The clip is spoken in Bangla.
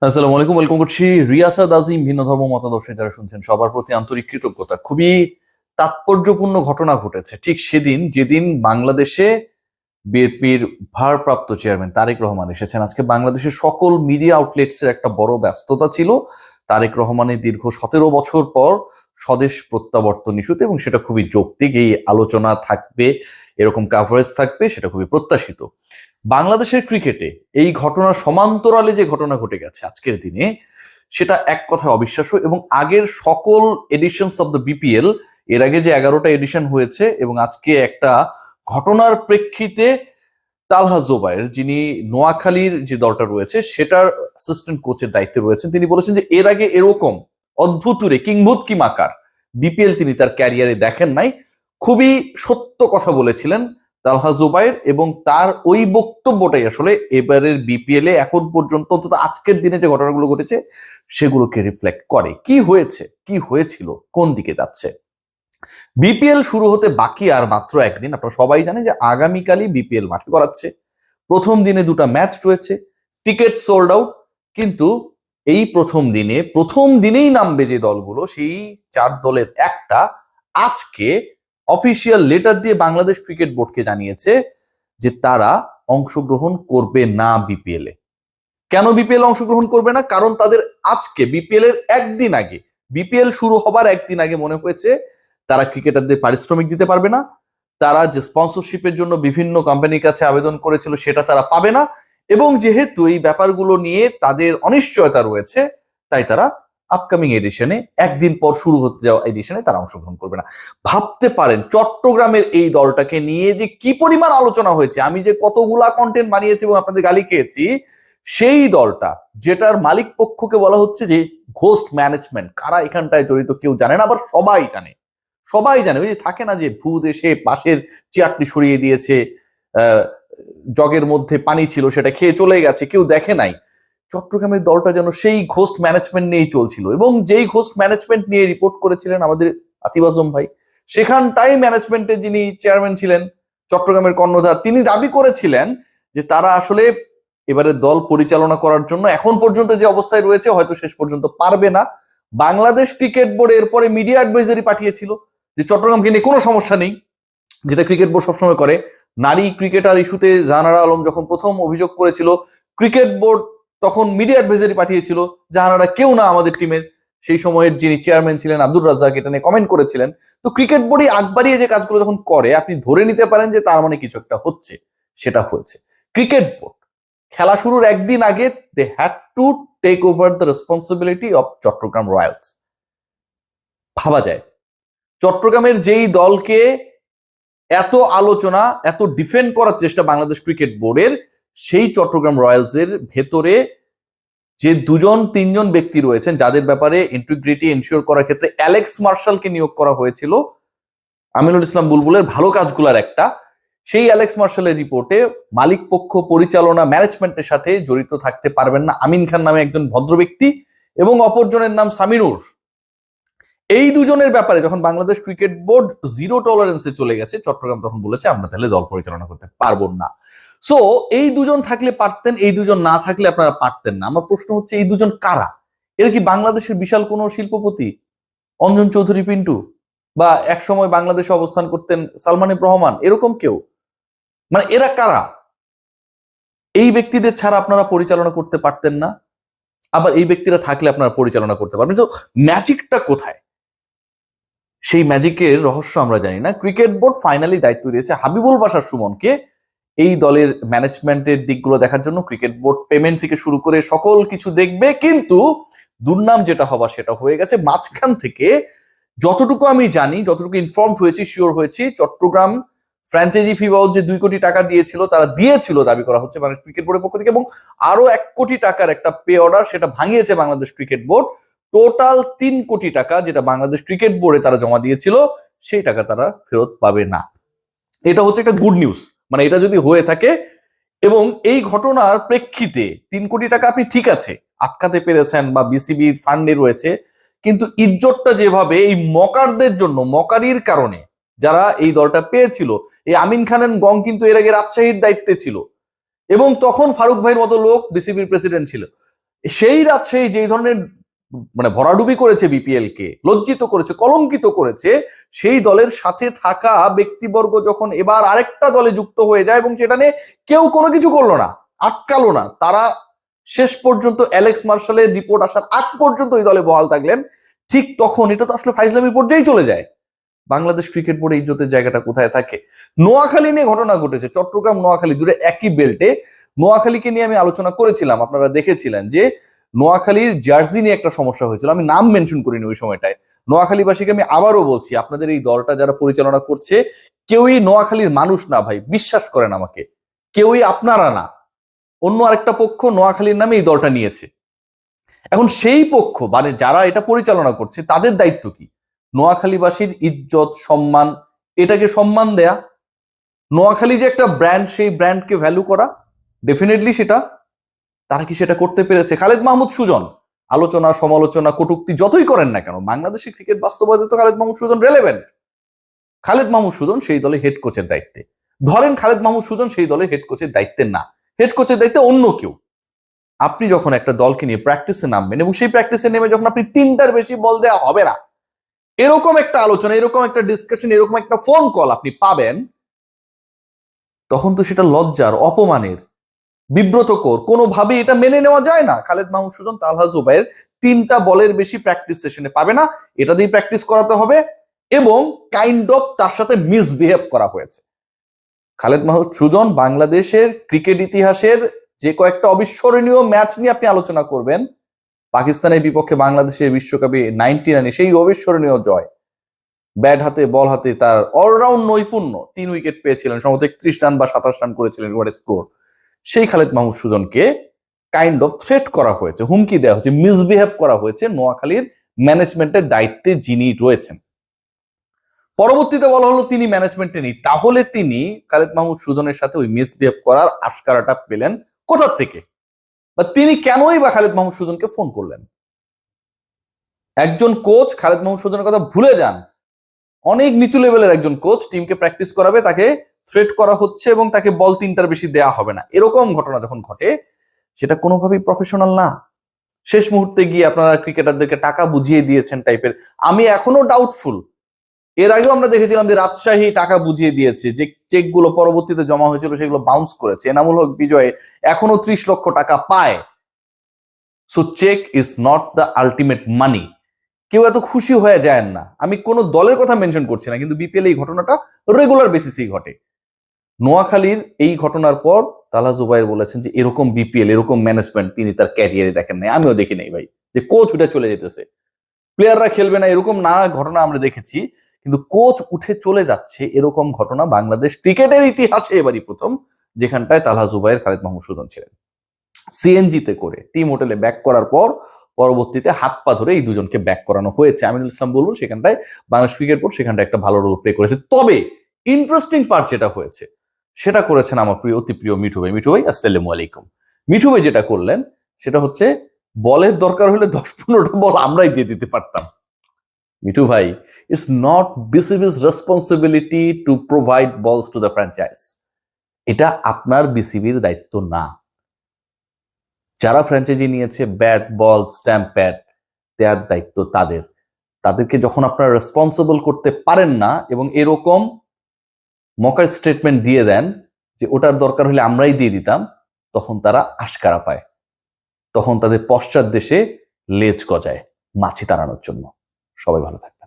আসসালামু আলাইকুম, ওয়েলকাম করছি। রিয়াসাত আজিম ভিন্ন ধর্ম মতাদর্শে যারা শুনছেন সবার প্রতি আন্তরিক কৃতজ্ঞতা। খুবই তাৎপর্যপূর্ণ ঘটনা ঘটেছে ঠিক সেদিন যেদিন বাংলাদেশে বিএনপির ভারপ্রাপ্ত চেয়ারম্যান তারেক রহমান এসেছেন। আজকে বাংলাদেশের সকল মিডিয়া আউটলেটস এর একটা বড় ব্যস্ততা ছিল তারেক রহমানের দীর্ঘ 17 বছর পর স্বদেশ প্রত্যাবর্তন ইস্যুতে, এবং সেটা খুবই যৌক্তিক। এই আলোচনা থাকবে, এরকম কাভারেজ থাকবে, সেটা খুবই প্রত্যাশিত। বাংলাদেশের ক্রিকেটে এই ঘটনার সমান্তরালে যে ঘটনা ঘটে গেছে আজকের দিনে, সেটা এক কথায় অবিশ্বাস্য। এবং আগের সকল এডিশনস অফ দ্য বিপিএল, এর আগে যে 11টা এডিশন হয়েছে, এবং আজকে একটা ঘটনার প্রেক্ষিতে তালহা জোবায়ের, যিনি নোয়াখালীর যে দলটা রয়েছে সেটার অ্যাসিস্ট্যান্ট কোচের দায়িত্বে রয়েছেন, তিনি বলেছেন যে এর আগে এরকম অদ্ভুতুরে কিংভূত কিমাকার বিপিএল তিনি তার ক্যারিয়ারে দেখেন নাই। খুবই সত্য কথা বলেছিলেন তালহা জোবায়ের, এবং তার ওই বক্তব্যটাই আসলে এবারের বিপিএল এ এখন পর্যন্ত, অন্তত আজকের দিনে যে ঘটনাগুলো ঘটেছে সেগুলোকে রিফ্লেক্ট করে। কি হয়েছে, কি হয়েছিল, কোন দিকে যাচ্ছে। বিপিএল শুরু হতে বাকি আর মাত্র একদিন। আপনারা সবাই জানেন যে আগামীকালই বিপিএল মাঠে গড়াচ্ছে। প্রথম দিনে দুটো ম্যাচ রয়েছে, টিকিট সোল্ড আউট। কিন্তু এই প্রথম দিনেই নামবে যে দলগুলো, সেই 4 দলের একটা আজকে অফিসিয়াল লেটার দিয়ে বাংলাদেশ ক্রিকেট বোর্ডকে জানিয়েছে যে তারা অংশগ্রহণ করবে না বিপিএল এ। কেন বিপিএল অংশগ্রহণ করবে না? কারণ তাদের আজকে বিপিএল এর একদিন আগে, বিপিএল শুরু হবার একদিন আগে মনে হয়েছে তারা ক্রিকেটারদের পারিশ্রমিক দিতে পারবে না, তারা যে স্পন্সরশিপের জন্য বিভিন্ন কোম্পানির কাছে আবেদন করেছিল সেটা তারা পাবে না, এবং যেহেতু এই ব্যাপারগুলো নিয়ে তাদের অনিশ্চয়তা রয়েছে, তাই তারা আপকামিং এডিশনে, একদিন পর শুরু হতে যাওয়া এডিশনে তারা অংশগ্রহণ করবে না। ভাবতে পারেন চট্টগ্রামের এই দলটাকে নিয়ে যে কি পরিমাণ আলোচনা হয়েছে, আমি যে কতগুলা কন্টেন্ট বানিয়েছি এবং আপনাদের গালি খেয়েছি। সেই দলটা যেটার মালিক পক্ষকে বলা হচ্ছে যে ঘোস্ট ম্যানেজমেন্ট, কারা এখানটায় জড়িত কেউ জানে না, আবার সবাই জানে। সবাই জানে, ওই যে থাকে না যে ভূত এসে পাশের চেয়ারটি সরিয়ে দিয়েছে, আহ, জগের মধ্যে পানি ছিল সেটা খেয়ে চলে গেছে, কেউ দেখে নাই। চট্টগ্রামের দলটা যেন সেই ঘোস্ট ম্যানেজমেন্ট নিয়েই চলছিল, এবং যেই ঘোস্ট ম্যানেজমেন্ট নিয়ে রিপোর্ট করেছিলেন আমাদের আতিফ আজম ভাই, সেখানটাই ম্যানেজমেন্টের যিনি চেয়ারম্যান ছিলেন চট্টগ্রামের কর্ণধার, তিনি দাবি করেছিলেন যে তারা আসলে এবারে দল পরিচালনা করার জন্য এখন পর্যন্ত যে অবস্থায় রয়েছে হয়তো শেষ পর্যন্ত পারবে না। বাংলাদেশ ক্রিকেট বোর্ড এরপরে মিডিয়া অ্যাডভাইজারি পাঠিয়েছিল যে চট্টগ্রামকে নিয়ে কোনো সমস্যা নেই, যেটা ক্রিকেট বোর্ড সবসময় করে। নারী ক্রিকেটার ইস্যুতে জাহানারা আলম যখন প্রথম অভিযোগ করেছিল, ক্রিকেট বোর্ড তখন মিডিয়া অ্যাডভাইজারি পাঠিয়েছিল জাহানারা কেউ না আমাদের টিমের। সেই সময়ের যিনি চেয়ারম্যান ছিলেন আব্দুর রাজ্জাক এটা নিয়ে কমেন্ট করেছিলেন। তো ক্রিকেট বোর্ডই আগ বাড়িয়ে যে কাজগুলো যখন করে, আপনি ধরে নিতে পারেন যে তার মানে কিছু একটা হচ্ছে। সেটা হয়েছে। ক্রিকেট বোর্ড খেলা শুরুর একদিন আগে they had to take over the responsibility of Chattogram Royals. ভাবা যায় চট্টগ্রামের যেই দলকে এত আলোচনা, এত ডিফেন্ড করার চেষ্টা বাংলাদেশ ক্রিকেট বোর্ডের, সেই চট্টগ্রাম রয়্যালস এর ভেতরে যে দুজন তিনজন ব্যক্তি রয়েছেন যাদের ব্যাপারে ইন্টিগ্রিটি এনশিওর করার ক্ষেত্রে অ্যালেক্স মার্শালকে নিয়োগ করা হয়েছিল আমিনুল ইসলাম বুলবুলের ভালো কাজগুলার একটা, সেই অ্যালেক্স মার্শালের রিপোর্টে মালিক পক্ষ, পরিচালনা, ম্যানেজমেন্টের সাথে জড়িত থাকতে পারবেন না আমিন খান নামে একজন ভদ্র ব্যক্তি, এবং অপরজনের নাম সামিনুর। এই দুজনের ব্যাপারে যখন বাংলাদেশ ক্রিকেট বোর্ড জিরো টলারেন্সে চলে গেছে, চট্টগ্রাম তখন বলেছে আমরা তাহলে দল পরিচালনা করতে পারবো না। সো এই দুজন থাকলে পারতেন, এই দুজন না থাকলে আপনারা পারতেন না। আমার প্রশ্ন হচ্ছে এই দুজন কারা? এরা কি বাংলাদেশের বিশাল কোনো শিল্পপতি, অঞ্জন চৌধুরী পিন্টু, বা এক সময় বাংলাদেশে অবস্থান করতেন সালমান এফ রহমান, এরকম কেউ? মানে এরা কারা? এই ব্যক্তিদের ছাড়া আপনারা পরিচালনা করতে পারতেন না, আবার এই ব্যক্তিরা থাকলে আপনারা পরিচালনা করতে পারবেন। তো ম্যাজিকটা কোথায়? সেই ম্যাজিকের রহস্য আমরা জানি না। ক্রিকেট বোর্ড ফাইনালি দায়িত্ব দিয়েছে হাবিবুল বাশার সুমনকে এই দলের ম্যানেজমেন্টের দিকগুলো দেখার জন্য। ক্রিকেট বোর্ড পেমেন্ট থেকে শুরু করে সকল কিছু দেখবে, কিন্তু দুর্নাম যেটা হবার সেটা হয়ে গেছে। মাঝখান থেকে যতটুকু আমি জানি, যতটুকু ইনফর্মড হয়েছি, শিওর হয়েছি, চট্টগ্রাম ফ্র্যাঞ্চাইজি ফি বাবদ যে 2 কোটি টাকা দিয়েছিল, তারা দিয়েছিল দাবি করা হচ্ছে বাংলাদেশ ক্রিকেট বোর্ডের পক্ষ থেকে, এবং আরো 1 কোটি টাকার একটা পে অর্ডার সেটা ভাঙিয়েছে বাংলাদেশ ক্রিকেট বোর্ড। টোটাল 3 কোটি টাকা যেটা বাংলাদেশ ক্রিকেট বোর্ডে তারা জমা দিয়েছিল, সেই টাকা তারা ফেরত পাবে না। এটা হচ্ছে একটা গুড নিউজ, মানে এটা যদি হয়ে থাকে। এবং এই ঘটনার প্রেক্ষিতে 3 কোটি টাকা আপনি ঠিক আছে আটকাতে পেরেছেন বা বিসিবির ফান্ডে রয়েছে, কিন্তু ইজ্জতটা যেভাবে এই মকারদের জন্য, মকারির কারণে যারা এই দলটা পেয়েছিল, এই আমিন খানের গং কিন্তু এর আগে রাজশাহীর দায়িত্বে ছিল, এবং তখন ফারুক ভাইয়ের মতো লোক বিসিবির প্রেসিডেন্ট ছিল। সেই রাজশাহী যেই ধরনের মানে ভরাডুবি করেছে বিপিএল কে, লজ্জিত করেছে, কলঙ্কিত করেছে, সেই দলের সাথে থাকা ব্যক্তিবর্গ যখন এবার আরেকটা দলে যুক্ত হয়ে যায় এবং সেটা নিয়ে কেউ কোনো কিছু করলো না, আটকালো না, তারা শেষ পর্যন্ত অ্যালেক্স মার্শালের রিপোর্ট আসার আগ পর্যন্ত ওই দলে বহাল থাকলেন, ঠিক তখন এটা তো আসলে ফাইজলামি পর্যায়ে চলে যায়। বাংলাদেশ ক্রিকেট বোর্ডে ইজ্জতের জায়গাটা কোথায় থাকে? নোয়াখালী নিয়ে ঘটনা ঘটেছে, চট্টগ্রাম নোয়াখালী দুটো একই বেল্টে। নোয়াখালীকে নিয়ে আমি আলোচনা করেছিলাম, আপনারা দেখেছিলেন যে নোয়াখালীর জার্সি নিয়ে একটা সমস্যা হয়েছিল, আমি নাম মেনশন করিনি ওই সময়টায়। নোয়াখালীবাসীকে আমি আবারও বলছি, আপনাদের এই দলটা যারা পরিচালনা করছে কেউই নোয়াখালীর মানুষ না ভাই, বিশ্বাস করেন আমাকে, কেউই আপনারা না, অন্য আরেকটা পক্ষ নোয়াখালীর নামে এই দলটা নিয়েছে। এখন সেই পক্ষ মানে যারা এটা পরিচালনা করছে তাদের দায়িত্ব কি? নোয়াখালীবাসীর ইজ্জত সম্মান, এটাকে সম্মান দেয়া, নোয়াখালী যে একটা ব্র্যান্ড, সেই ব্র্যান্ডকে ভ্যালু করা, ডেফিনেটলি সেটা তারা কি সেটা করতে পেরেছে? খালেদ মাহমুদ সুজন আলোচনা সমালোচনা কটূক্তি যতই করেন না কেন, বাংলাদেশের ক্রিকেট বাস্তবতায় তো খালেদ মাহমুদ সুজন রেলেভেন্ট। খালেদ মাহমুদ সুজন সেই দলে হেড কোচের দায়িত্বে, ধরেন খালেদ মাহমুদ সুজন সেই দলের হেড কোচের দায়িত্বে না, হেড কোচের দায়িত্বে অন্য কেউ। আপনি যখন একটা দলকে নিয়ে প্র্যাকটিসে নামবেন এবং সেই প্র্যাকটিসে নেমে যখন আপনি 3টার বেশি বল দেওয়া হবে না, এরকম একটা আলোচনা, এরকম একটা ডিসকাশন, এরকম একটা ফোন কল আপনি পাবেন, তখন তো সেটা লজ্জার, অপমানের, বিব্রতকর, কোনোভাবেই এটা মেনে নেওয়া যায় না। খালেদ মাহমুদ সুজন তালহা জুবাইর 3টা বলের বেশি প্র্যাকটিস সেশনে পাবে না, এটা দিয়ে প্র্যাকটিস করাতে হবে এবং কাইন্ড অফ তার সাথে মিসবিহেভ করা হয়েছে। খালেদ মাহমুদ সুজন বাংলাদেশের ক্রিকেট ইতিহাসের যে কয়েকটা অবিস্মরণীয় ম্যাচ নিয়ে আপনি আলোচনা করবেন, পাকিস্তানের বিপক্ষে বাংলাদেশের বিশ্বকাপে 99 সেই অবিস্মরণীয় জয়, ব্যাট হাতে বল হাতে তার অলরাউন্ড নৈপুণ্য, 3 উইকেট পেয়েছিলেন, সম্ভবত 31 রান বা 27 রান করেছিলেন স্কোর। সেই খালেদ মাহমুদ সুজনকে কাইন্ড অফ থ্রেট করা হয়েছে, হুমকি দেওয়া হয়েছে, মিসবিহেভ করা হয়েছে নোয়াখালীর ম্যানেজমেন্টের দায়িত্বে যিনি রয়েছেন। পরবর্তীতে বলা হলো তিনি ম্যানেজমেন্টে নেই, তাহলে তিনি খালেদ মাহমুদ সুজনের সাথে ওই মিসবিহেভ করার আশকারাটা পেলেন কোথা থেকে, বা তিনি কেনই বা খালেদ মাহমুদ সুজনকে ফোন করলেন? একজন কোচ, খালেদ মাহমুদ সুজনের কথা ভুলে যান, অনেক নিচু লেভেলের একজন কোচ টিমকে প্র্যাকটিস করাবে, তাকে থ্রেট করা হচ্ছে এবং তাকে বল 3টার বেশি দেয়া হবে না, এরকম ঘটনা যখন ঘটে, সেটা কোনোভাবেই প্রফেশনাল না। শেষ মুহূর্তে গিয়ে আপনারা ক্রিকেটারদেরকে টাকা বুঝিয়ে দিয়েছেন টাইপের, আমি এখনো ডাউটফুল। এর আগেও আমরা দেখেছিলাম যে রাজশাহী টাকা বুঝিয়ে দিয়েছে, যে চেকগুলো পরবর্তীতে জমা হয়েছিল সেগুলো বাউন্স করেছে, এনামুল হক বিজয় এখনো 30 লক্ষ টাকা পায়। So check is not the ultimate money. কেউ এত খুশি হয়ে যায় না, আমি কোনো দলের কথা মেনশন করছি না, কিন্তু বিপিএল এই ঘটনাটা রেগুলার বেসিসেই ঘটে। নোয়াখালীর এই ঘটনার পর তালহা জুবাইর বলেছেন যে এরকম বিপিএল, এরকম ম্যানেজমেন্ট তিনি তার ক্যারিয়ারে দেখেন নাই, আমিও দেখি নাই ভাই, যে কোচ উঠে চলে যেতেছে, প্লেয়াররা খেলবে না, এরকম না ঘটনা আমরা দেখেছি, কিন্তু কোচ উঠে চলে যাচ্ছে এরকম ঘটনা বাংলাদেশ ক্রিকেটের ইতিহাসে এবারই প্রথম, যেখানটায় তালহা জুবাইর, খালেদ মাহমুদ সুজন ছিলেন। সিএনজিতে করে টিম হোটেলে ব্যাক করার পর পরবর্তীতে হাত পা ধরে এই দুজনকে ব্যাক করানো হয়েছে। আমিনুল ইসলাম বলবো সেখানটায় বাংলাদেশ ক্রিকেট বোর্ড সেখানটায় একটা ভালো রোল প্লে করেছে। তবে ইন্টারেস্টিং পার্ট যেটা হয়েছে সেটা করেছেন আমার প্রিয়, অতি প্রিয় মিঠু ভাই। মিঠু ভাই আসসালামু আলাইকুম। মিঠু ভাই যেটা করলেন সেটা হচ্ছে, বলের দরকার হলে 10-15টা বল আমরাই দিয়ে দিতে পারতাম। মিঠু ভাই, it's not BCB's responsibility to provide balls to the franchise. এটা আপনার বিসিবির দায়িত্ব না। যারা ফ্র্যাঞ্চাইজি নিয়েছে ব্যাট বল স্ট্যাম্প প্যাড দেওয়ার দায়িত্ব তাদের। তাদেরকে যখন আপনারা রেসপন্সিবল করতে পারেন না এবং এরকম মকার স্টেটমেন্ট দিয়ে দেন যে ওটার দরকার হলে আমরাই দিয়ে দিতাম, তখন তারা আশকারা পায়, তখন তাদের পশ্চাৎ দেশে লেজ গজায় মাছি তাড়ানোর জন্য। সবাই ভালো থাকে।